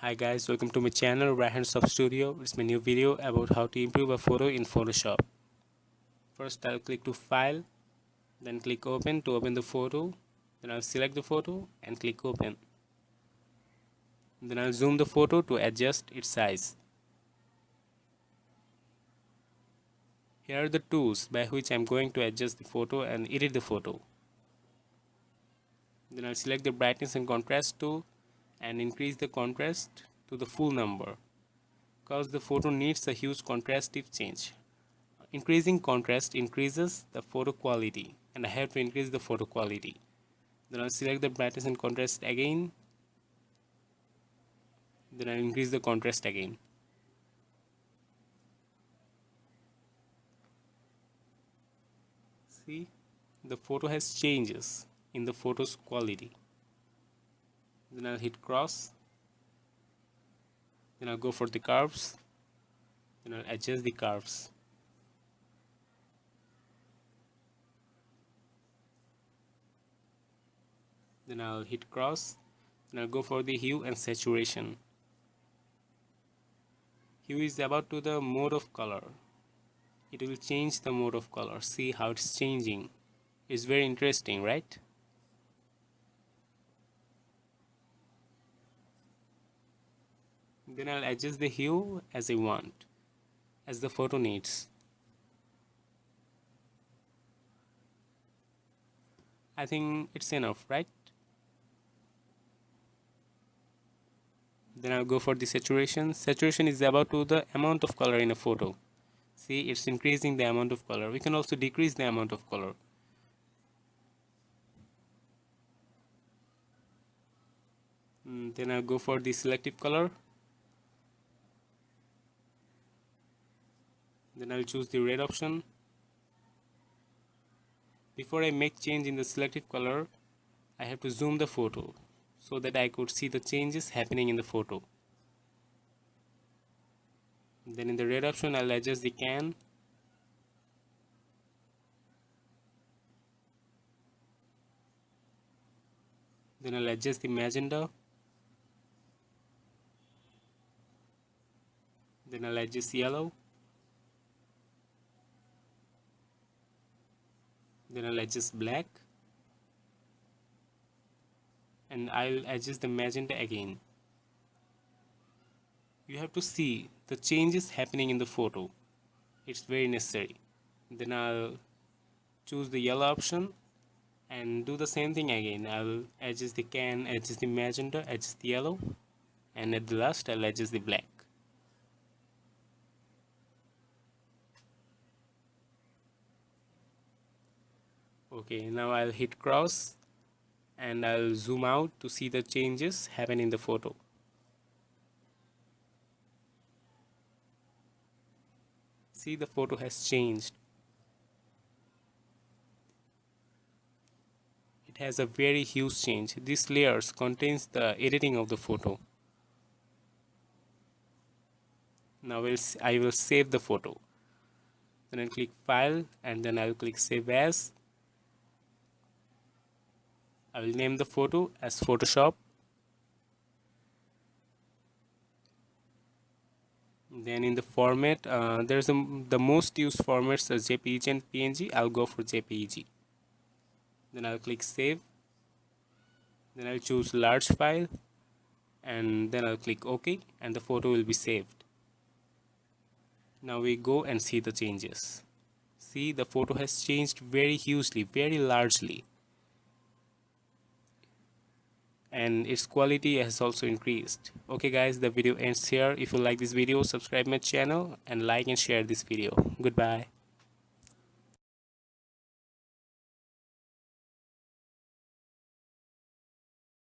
Hi guys, welcome to my channel RAIHAN'S Studio. It's my new video about how to improve a photo in Photoshop. First I'll click to File, then click Open to open the photo. Then I'll select the photo and click Open. Then I'll zoom the photo to adjust its size. Here are the tools by which I'm going to adjust the photo and edit the photo. Then I'll select the brightness and contrast tool and increase the contrast to the full number because the photo needs a huge contrastive change. Increasing contrast increases the photo quality, and I have to increase the photo quality. Then I'll select the brightness and contrast again. Then I'll increase the contrast again. See, the photo has changes in the photo's quality. Then I'll hit cross. Then I'll go for the curves. Then I'll adjust the curves. Then I'll hit cross. Then I'll go for the hue and saturation. Hue is about to the mode of color. It will change the mode of color. See how it's changing. It's very interesting, right? Then I'll adjust the hue as I want, as the photo needs. I think it's enough, right? Then I'll go for the saturation. Saturation is about to the amount of color in a photo. See, it's increasing the amount of color. We can also decrease the amount of color. Then I'll go for the selective color. Then I'll choose the red option. Before I make change in the selective color, I have to zoom the photo so that I could see the changes happening in the photo. Then in the red option, I'll adjust the can. Then I'll adjust the magenta. Then I'll adjust yellow. Then I'll adjust black. And I'll adjust the magenta again. You have to see the changes happening in the photo. It's very necessary. Then I'll choose the yellow option and do the same thing again. I'll adjust the can, adjust the magenta, adjust the yellow, and at the last I'll adjust the black. Okay, now I'll hit cross and I'll zoom out to see the changes happen in the photo. See, the photo has changed. It has a very huge change. This layers contains the editing of the photo. Now I will save the photo. Then I'll click File and then I'll click Save As. I will name the photo as Photoshop. Then in the format, there's the most used formats as JPEG and PNG. I'll go for JPEG. Then I'll click Save. Then I'll choose large file and then I'll click OK and the photo will be saved. Now we go and see the changes. See, the photo has changed very hugely, very largely. And its quality has also increased. Okay guys, the video ends here. If you like this video, subscribe my channel and like and share this video. Goodbye.